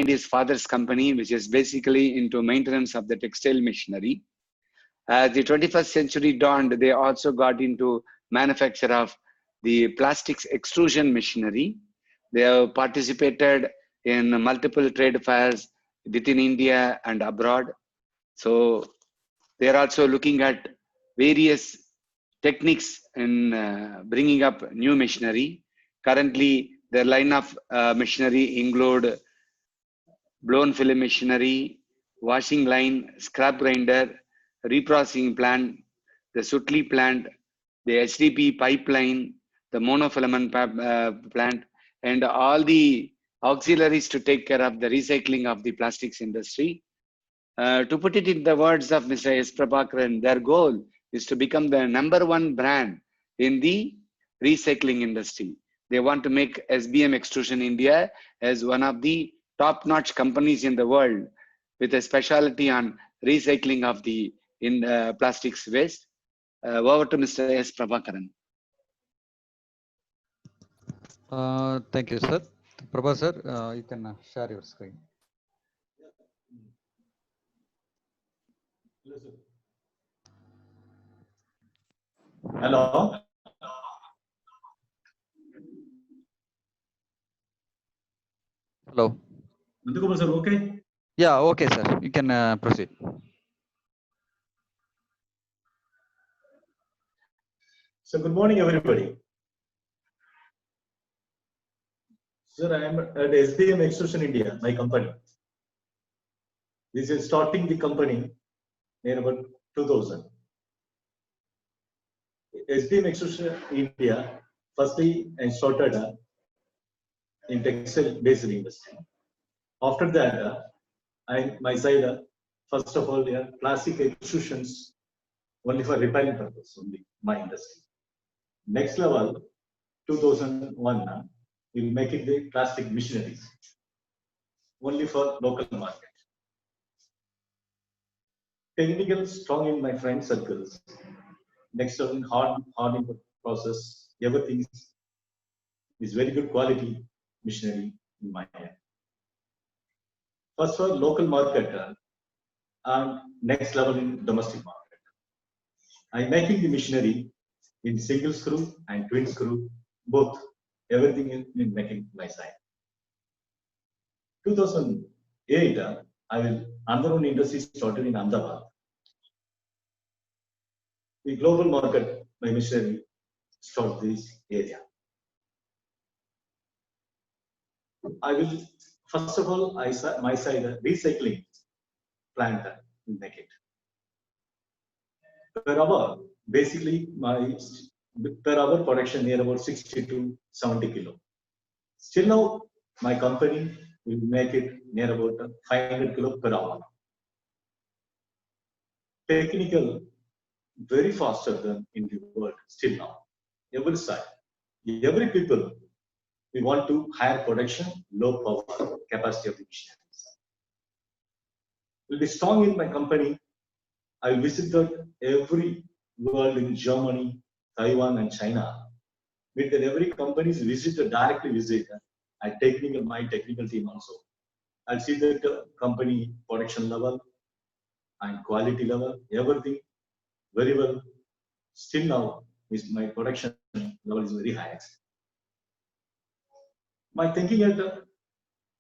his father's company, which is basically into maintenance of the textile machinery. As the 21st century dawned, they also got into manufacture of the plastics extrusion machinery. They have participated in multiple trade fairs within India and abroad. So they are also looking at various techniques in bringing up new machinery. Currently, their line of machinery include blown film machinery, washing line, scrap grinder, reprocessing plant, the Sutli plant, the HDP pipeline, the monofilament plant, and all the auxiliaries to take care of the recycling of the plastics industry. To put it in the words of Mr. S. Prabhakaran, their goal is to become the #1 brand in the recycling industry. They want to make SBM Extrusion India as one of the top-notch companies in the world with a specialty on recycling of the plastics waste. Over to Mr. S. Prabhakaran. Thank you, sir. Prabha, sir, you can share your screen. Hello. Hello. Nandakumar sir, okay? Yeah, okay, sir. You can proceed. So good morning, everybody. Sir, I am at SBM Extrusion India, my company. This is starting the company in about 2000. SBM Extrusion India, firstly, I started in textile based industry. After that, my side, first of all, plastic extrusions only for repairing purpose, only my industry. Next level, 2001, we make it the plastic machineries, only for local market. Technical strong in my friend circles. Next level, hardening process, everything is very good quality machinery in my hand. First for local market and next level in domestic market. I'm making the machinery in single screw and twin screw, both, everything in making my side. 2008, another one industry started in Ahmedabad. The global market, my machinery, start this area. I will, first of all, my side, recycling plant will make it. Per hour, basically, my per hour production near about 60 to 70 kilo. Still now, my company will make it near about 500 kilo per hour. Technical, very faster than in the world still now. Every side, every people, we want to higher production, low power capacity of the machineries. Will be strong in my company. I visited every world in Germany, Taiwan, and China. With every company's visitor, directly visit. My technical team also. I'll see the company production level and quality level, everything very well. Still now, my production level is very high. My thinking at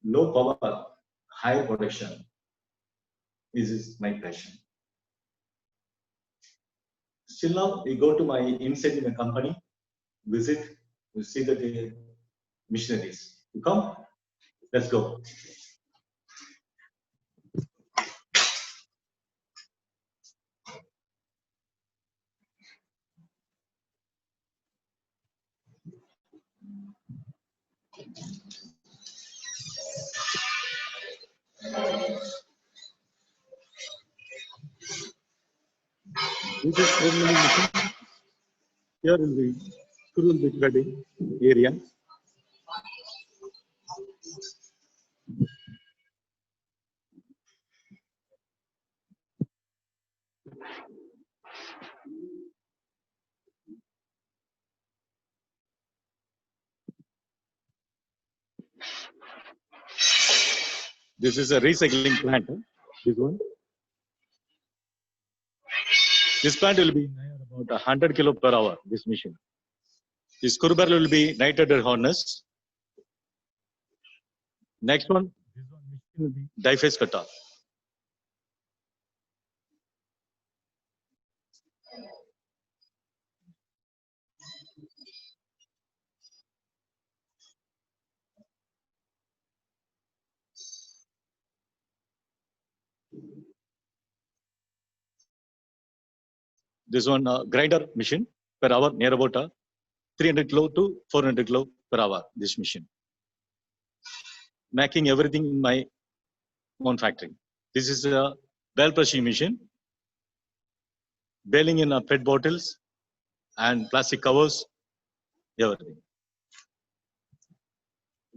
low power, high production is my passion. Still now, we go to my inside in a company, visit, we see the missionaries. You come, let's go. This is formally machine here in the Kurul Gadi area. This is a recycling plant. This one. This plant will be about 100 kilo per hour. This machine. This screw barrel will be nitrated harness. Next one. This one machine will be die face cutter. This one grinder machine per hour near about 300 kilo to 400 kilo per hour. This machine. Making everything in my own factory. This is a bale pressing machine. Baling in PET bottles and plastic covers. Everything.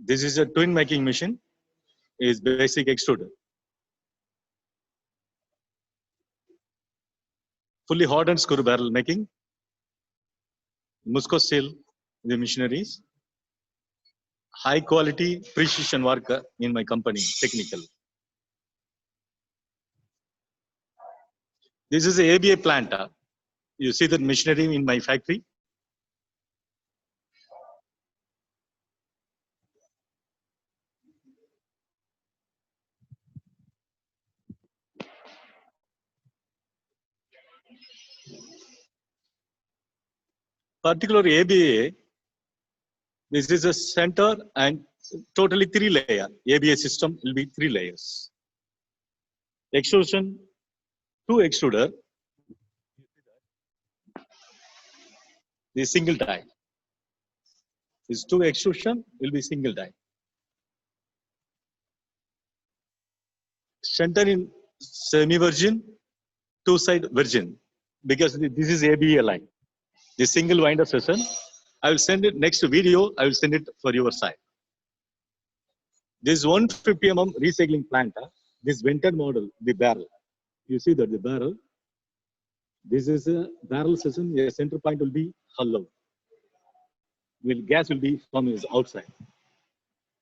This is a twin making machine. Is basic extruder. Fully hardened screw barrel making. Musco steel, the machineries. High quality precision work in my company, technical. This is a ABA plant. You see the machinery in my factory. Particularly ABA, this is a center and totally 3 layer. ABA system will be 3 layers. Extrusion, 2 extruder, the single die. This 2 extrusion will be single die. Center in semi-virgin, 2 side virgin, because this is ABA line. The single winder session, I will send it next video. I will send it for your side. This 150 mm recycling plant, this vented model, the barrel. You see that the barrel. This is a barrel session. The center point will be hollow. Gas will be from his outside.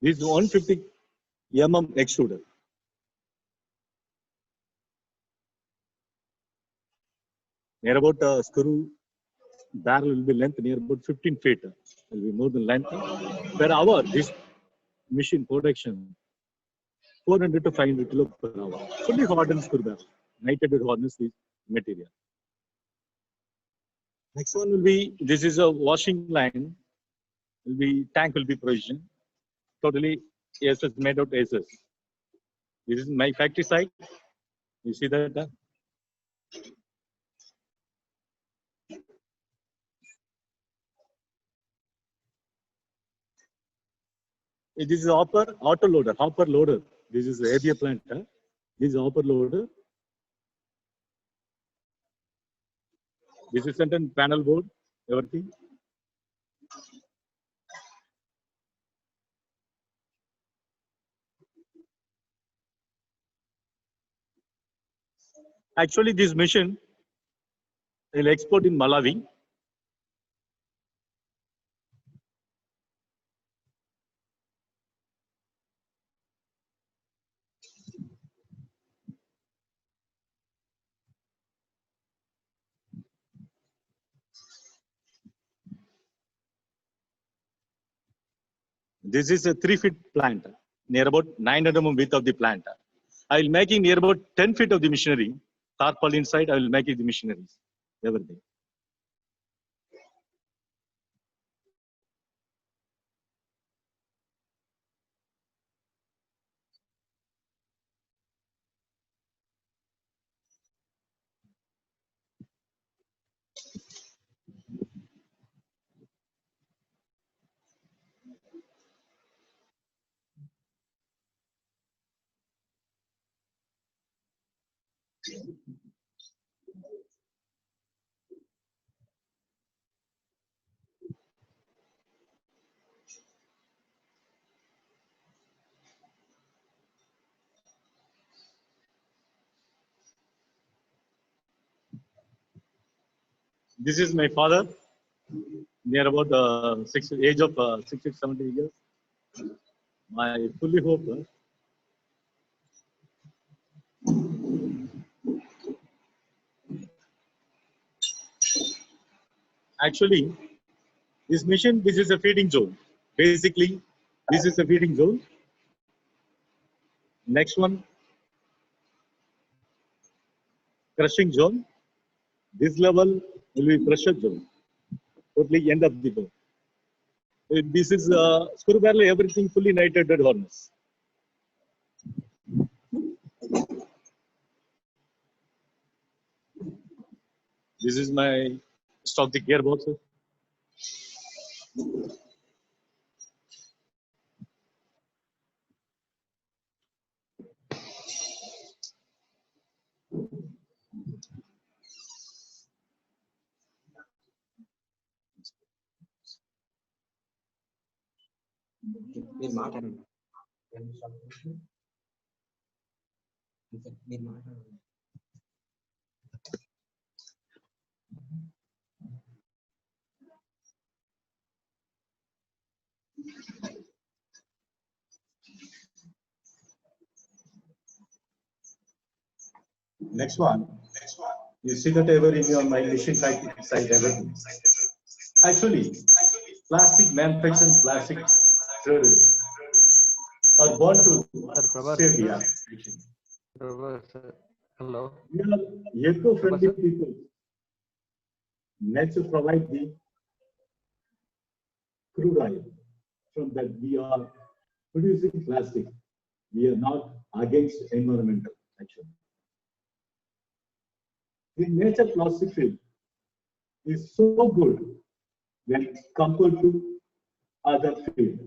This 150 mm extruder. Near about screw barrel will be length near about 15 feet. Will be more than length per hour. This machine production 400 to 500 kilo per hour. Fully hardened screw barrel. Nitrated harness is material. Next one will be, this is a washing line. Will be tank will be provision. Totally SS made out SS. This is my factory site. You see that? This is auto loader, hopper loader. This is the ABA plant. This is hopper loader. This is center panel board, everything. Actually, this machine will export in Malawi. This is a 3-feet plant, near about 900 mm width of the plant. I will making near about 10 feet of the machinery. Tarpaulin inside, I will make it the machineries, everything. This is my father, near about age of 60, 70 years. I fully hope Actually, this machine, this is a feeding zone. Basically, this is a feeding zone. Next one, crushing zone. This level will be pressure zone. Totally end of the zone. This is screw barrel, everything fully nitrated harness. This is my stock the gearbox. మీరు మాట్లాడండి మీరు మాట్లాడండి Next one. You see that ever in your mind, machine side everything. Actually, plastic manufacturing, plastic traders are born to save the earth. Hello. We are eco-friendly people. Nature provides the crude oil. From that we are producing plastic. We are not against environmental, actually. The nature plastic field is so good when compared to other field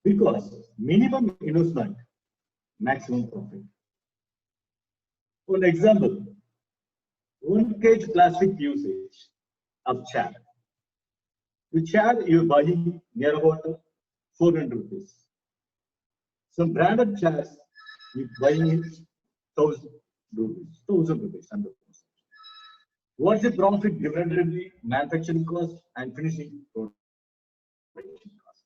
because minimum investment, maximum profit. For example, 1 kg plastic usage of chair. The chair you are buying near about 400 rupees. Some branded chairs you buying it 1,000 rupees, 1,000 rupees, 100%. What's the profit divided in the manufacturing cost and finishing production cost?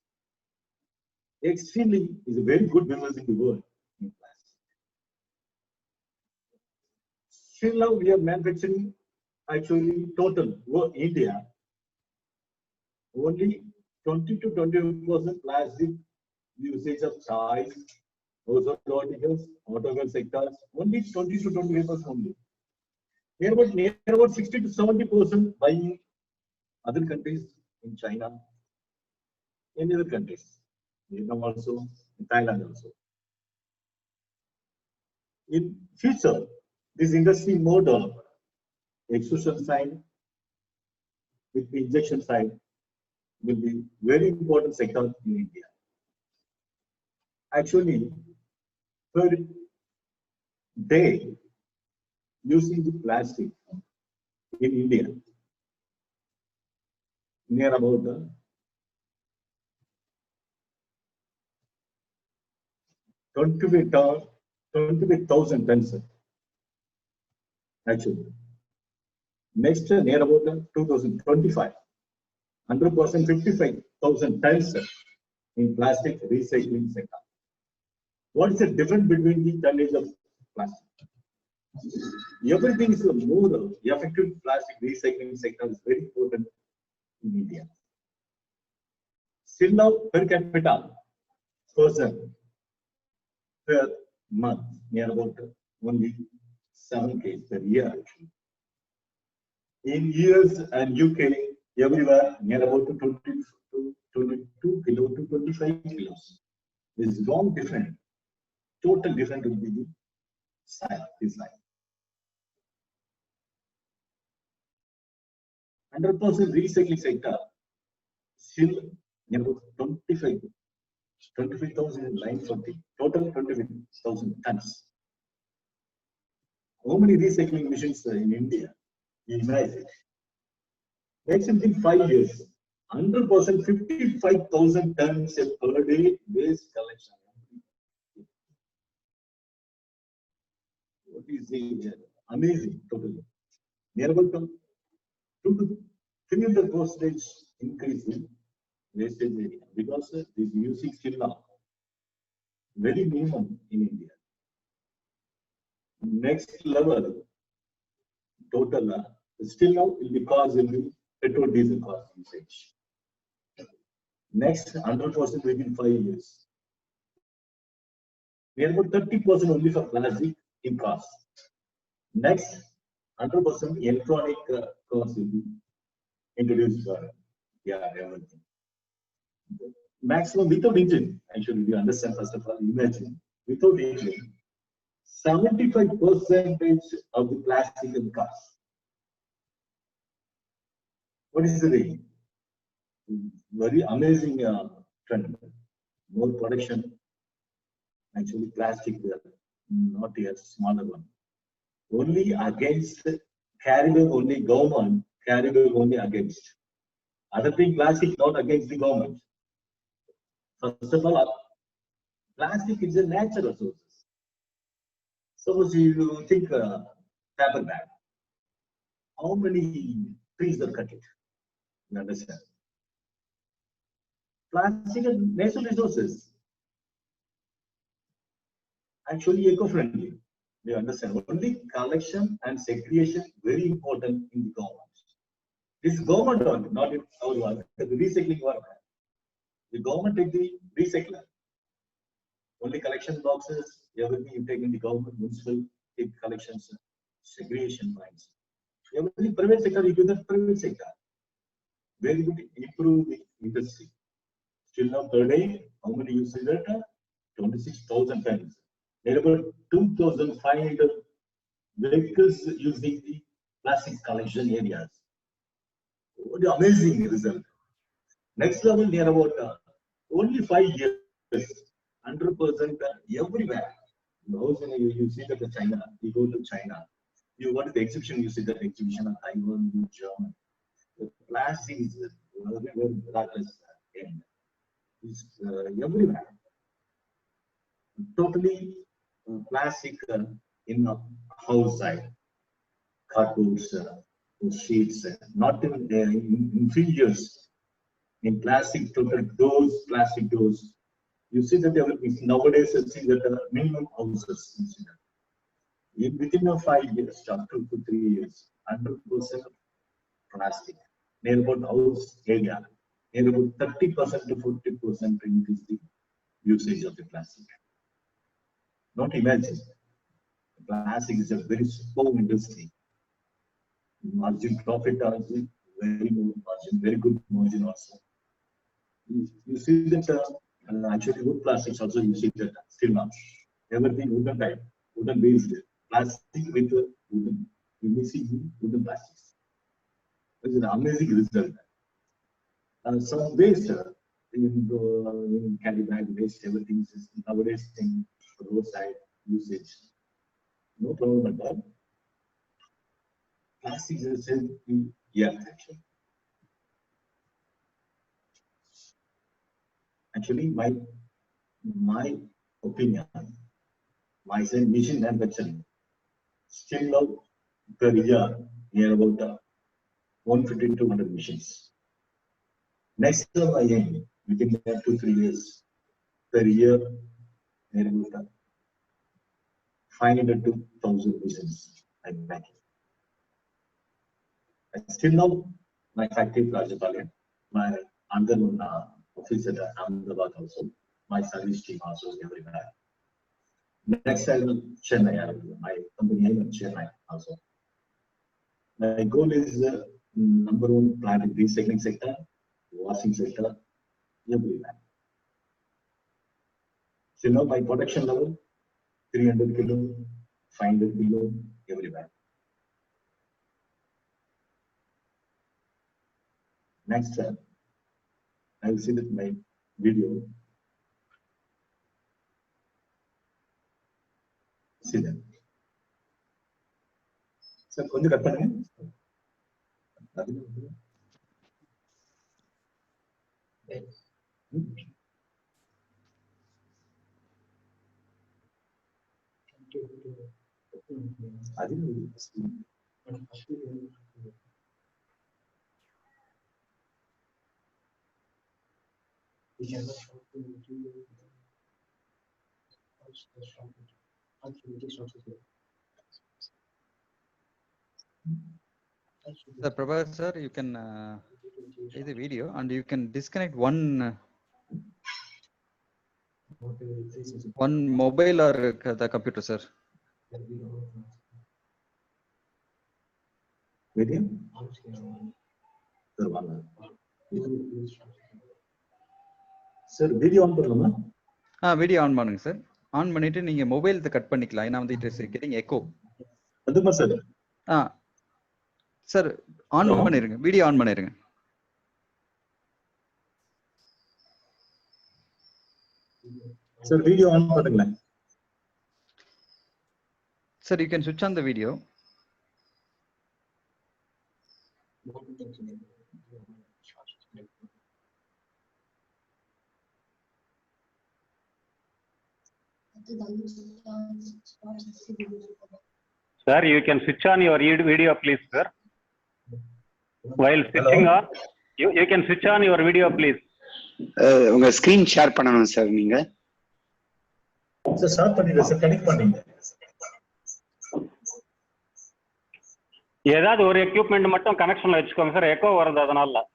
Extremely is a very good business in the world in plastic. Still now we are manufacturing actually total India only 20 to 25% plastic usage of toys, household articles, automobile sectors, only 20 to 25% only. Near about 60 to 70% buying other countries in China, in other countries, Vietnam also, in Thailand also. In future, this industry more developed. Extrusion side with the injection side will be very important sector in India. Actually, per day, using the plastic in India, near about 25,000 tons. Actually, next year near about 2025, 100% 55,000 tons in plastic recycling sector. What is the difference between the tonnage of plastic? Everything is more effective. Plastic recycling sector is very important in India. Still now per capita person per month near about only 7K per year. In US and UK, everywhere near about 22 kilo to 25 kilos. This is long different. Total different will be the size, this size. 100% recycling sector still near about 25,000 lines of the total 25,000 tons. How many recycling machines in India? You imagine. Next in 5 years, 100% 55,000 tons per day waste collection. What is the amazing totally? Near about 2 to 300% increase in wastage area because this using still now very minimum in India. Next level total still now will be caused in the petrol diesel car usage. Next, 100% within 5 years. We are about 30% only for plastic in cars. Next, 100% electronic cars will be introduced for everything. Maximum without engine. Actually, you understand first of all, imagine without engine, 75% of the plastic in cars. What is the rate? Very amazing trend. More production. Actually, plastic, not a smaller one. Only against carrying only government, carrying only against. Other thing, plastic not against the government. First of all, plastic is a natural resource. Suppose you think paper bag. How many trees are cut? You understand? Plastic is natural resources. Actually, eco-friendly. You understand? Only collection and segregation very important in the government. This is government work, not our work. The recycling work. The government take the recycler. Only collection boxes, everything you take in the government, municipal take collections, segregation points. Every private sector, you do the private sector. Very good, improve the industry. Still now per day, how many uses that? 26,000 tons. There are about 2,500 vehicles using the plastic collection areas. What an amazing result. Next level, near about only 5 years, 100% everywhere. You see that in China, you go to China, you go to the exhibition, you see that exhibition of Taiwan, Germany. The plastic is very reckless end. It's everywhere. Totally plastic in house side, cardboards, sheets, not in few years. In plastic, total doors, plastic doors. You see that nowadays, you see that minimum houses. You see that. Within 5 years, up to 3 years, 100% plastic. Near about house area, near about 30% to 40% increase the usage of the plastic. Not imagine. Plastic is a very slow industry. Margin profit also very good margin, very good margin also. You see that actually wood plastics also you see that still now. Everything wooden type, wooden based plastic with wooden. You may see wooden plastics. It's an amazing result. Some waste in carry bag waste, everything is nowadays in roadside usage. No problem at all. Plastic is the actually. Actually, my opinion, my machine manufacturing still now per year near about 150 to 200 machines. Next year, I aim within 2 to 3 years per year near about 500 to 1,000 machines. I'm making. Still now, my factory project, my under office at Ahmedabad also, my service team also everywhere. Next I will Chennai, my company in Chennai also. My goal is number 1 plant in recycling sector, washing sector, everywhere. So now my production level, 300 kilo, 500 kilo, everywhere. Next, I will see that my video. See that. Sir, can you cut it? Sir, Prabhakar sir, you can play the video and you can disconnect one mobile or the computer, sir. Video? Sir, video on பண்ணலாமா? Video on பண்ணுங்க sir. On பண்ணிட்டு நீங்க mobile cut பண்ணிக்கலாம். ஏன்னா வந்து it is getting echo. வந்துமா sir? Sir on பண்ணிருங்க. Video on பண்ணிருங்க. சார் வீடியோ ஆன் பண்ணுங்களேன். Sir you can switch on the video. Sir, you can switch on your video, please, sir. While switching on, you can switch on your video, please. உங்க screen share பண்ணணும் sir நீங்க. Sir start பண்ணிடுங்க sir, connect பண்ணுங்க. ஏதாவது ஒரு equipment மட்டும் கனெக்ஷன்ல வச்சுக்கோங்க sir, echo வருது அதனால.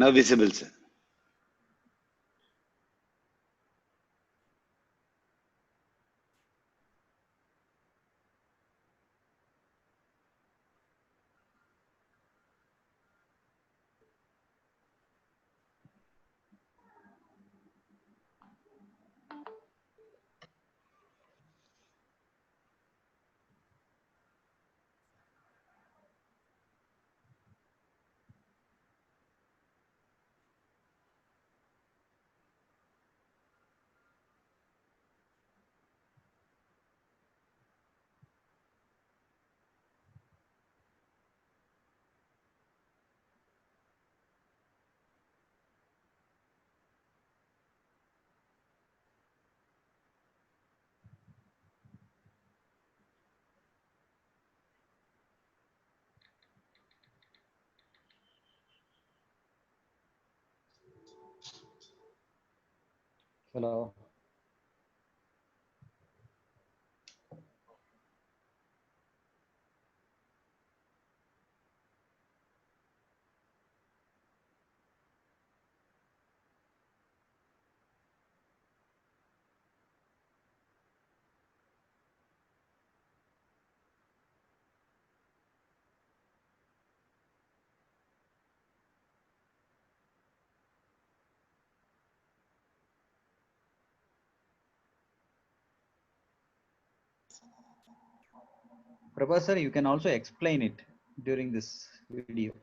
Now visible, sir. Hello. Prabha sir, you can also explain it during this video.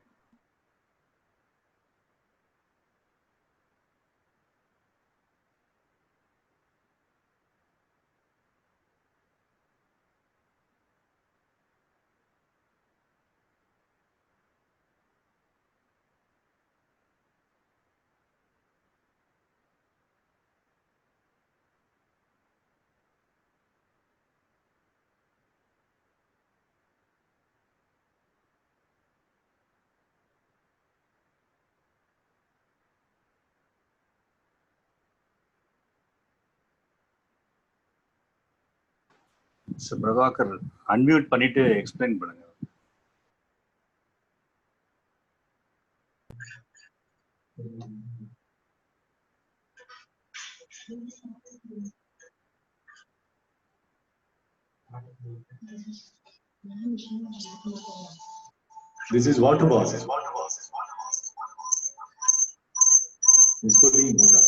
Sir Prabhakar unmute பண்ணிட்டு எக்ஸ்பிளைன் பண்ணுங்க. This is water ball. It's cooling water.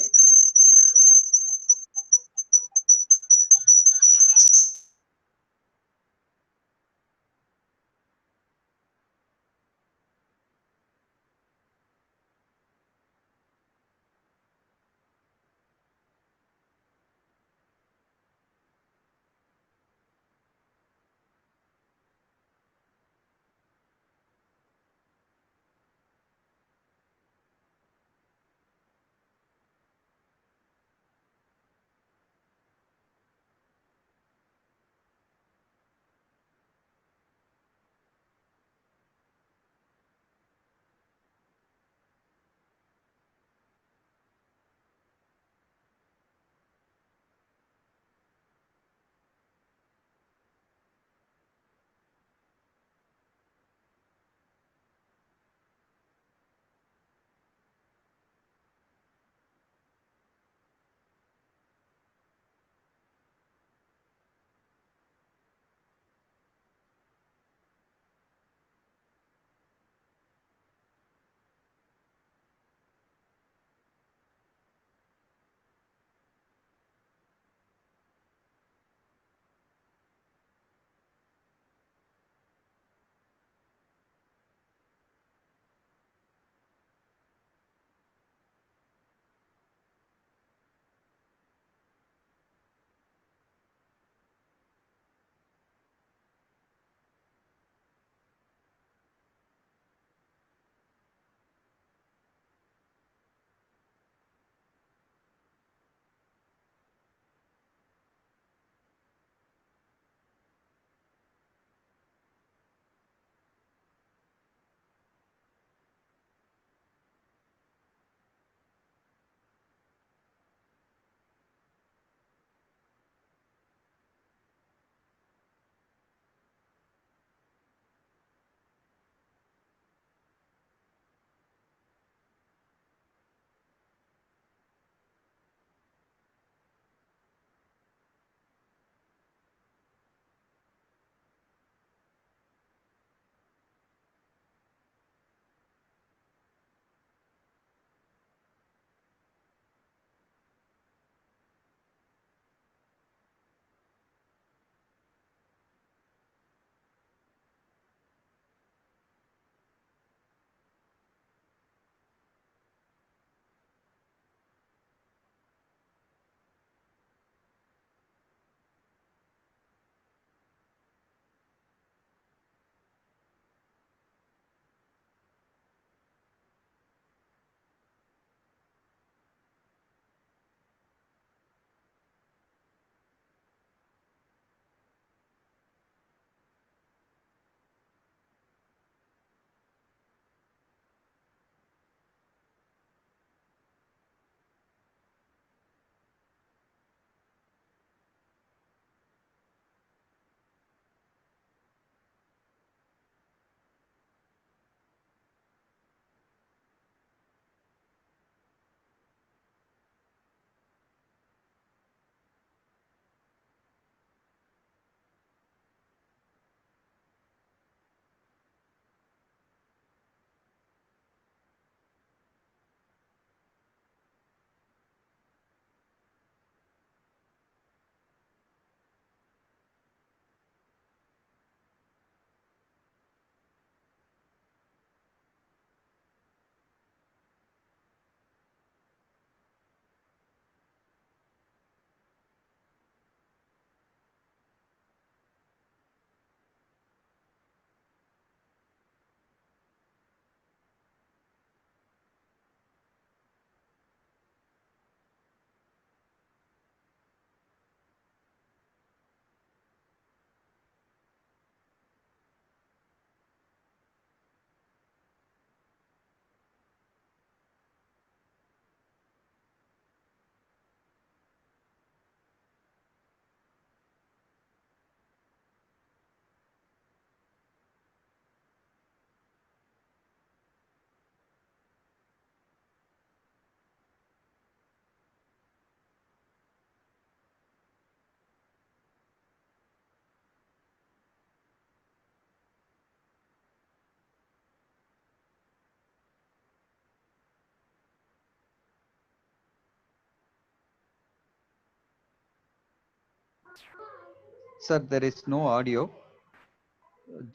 Sir, there is no audio,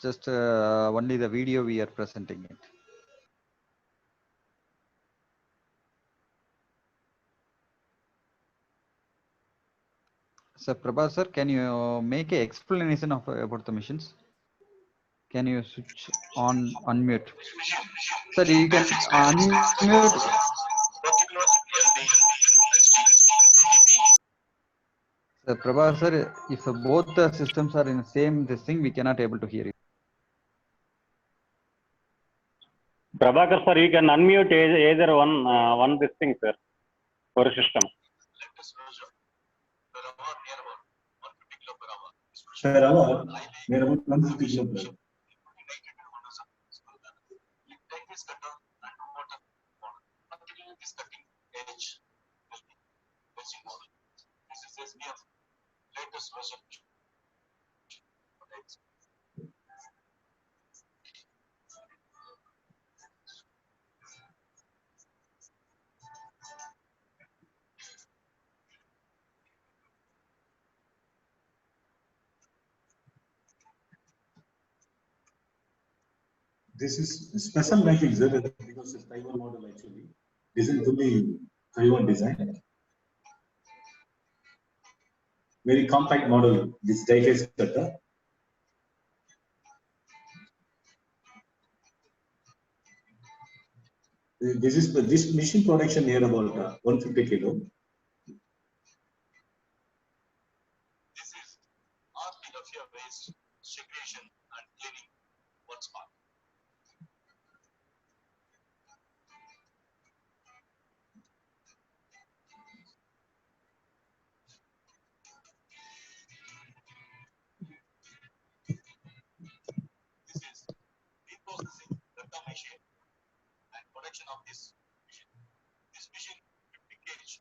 just only the video we are presenting it. Sir Prabha sir, can you make a explanation of about the machines? Can you switch on, unmute? Sir, you can unmute. Sir Prabha sir, if both the systems are in the same this thing, we cannot able to hear you. Prabhakar sir, you can unmute either one this thing, sir, for system. Per hour, near about 150 kilo. This is special making, sir, because it's Taiwan model actually. This is fully Taiwan design. Very compact model, this die-cast cutter. This machine production here about 150 kilo. This is RPFA waste segregation and cleaning one spot. This is reprocessing the machine and production of this machine. This machine 50 kg.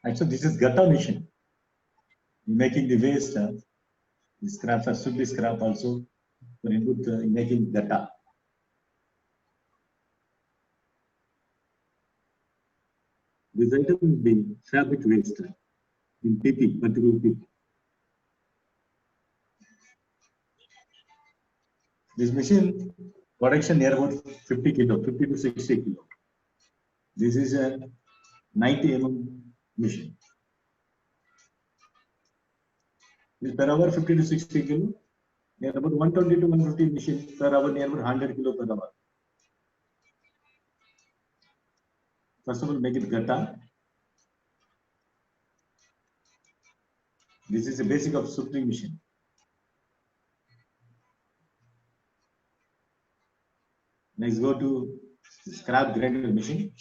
Actually, this is gutta machine. Making the waste, the scrap, should be scrap also for input in making gutta. This item will be fabric waste in PP, particular PP. This machine production near about 50 kilo, 50 to 60 kilo. This is a 90 mm machine. This per hour 50 to 60 kilo, near about 120 to 150 machine per hour, near about 100 kilo per hour. First of all, make it gutta. This is a basic of suturing machine. Next, go to scrap grinder machine.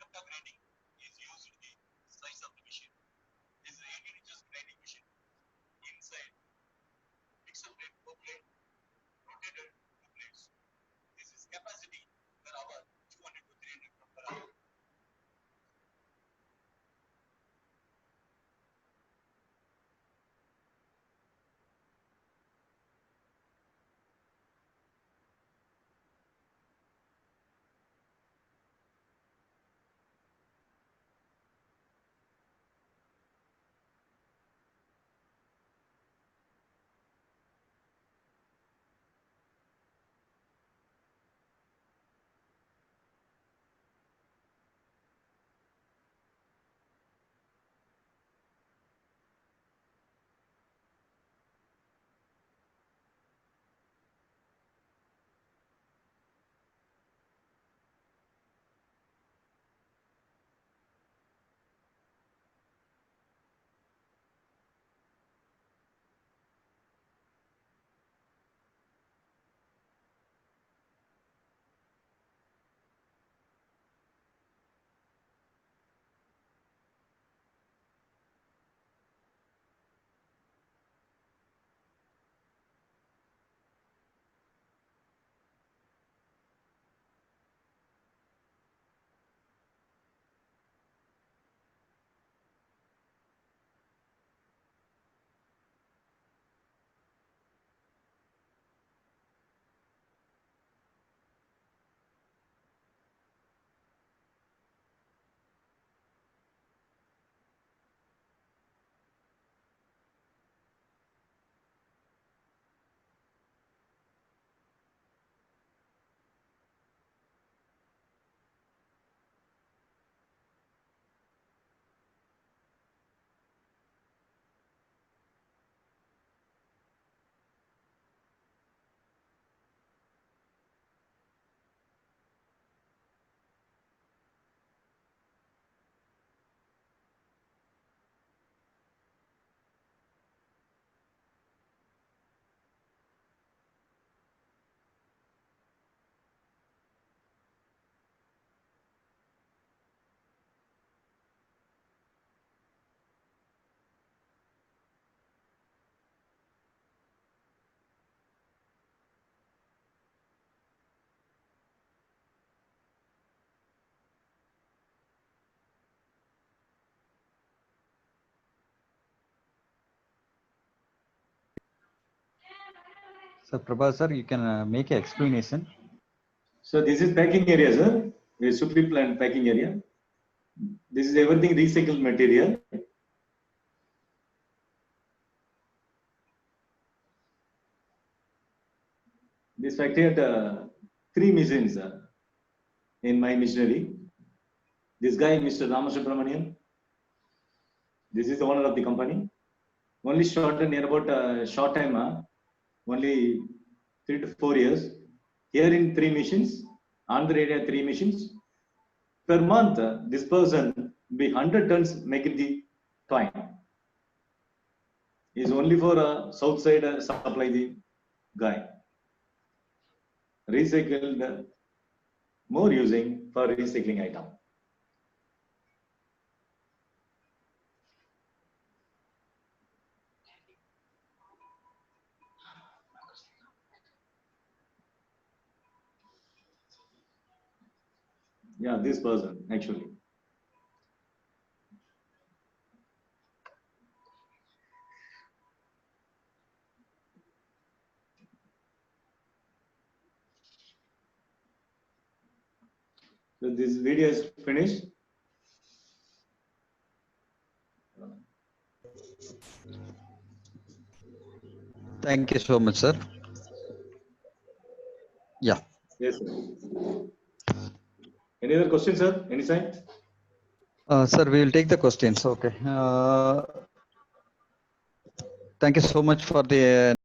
Gutta grinding is used in the size of the machine. This is 18 inches grinding machine. Inside, pixel plate, plate, rotated two plates. This is capacity per hour 200 to 300 per hour. So Prabha sir, you can make an explanation. So this is packing area, sir. The Supreme plant packing area. This is everything recycled material. This factory had 3 machines in my machinery. This guy, Mr. Ramasubramanian, this is the owner of the company. Only short near about short time, only 3 to 4 years. Here in 3 machines, Andhra area 3 machines. Per month, this person be 100 tons making the twine. Is only for south side supply the guy. Recycled more using for recycling item. Yeah, this person actually. So this video is finished. Thank you so much, sir. Yeah. Yes, sir. Any other questions, sir? Any side? Sir, we will take the questions. Okay. Thank you so much for the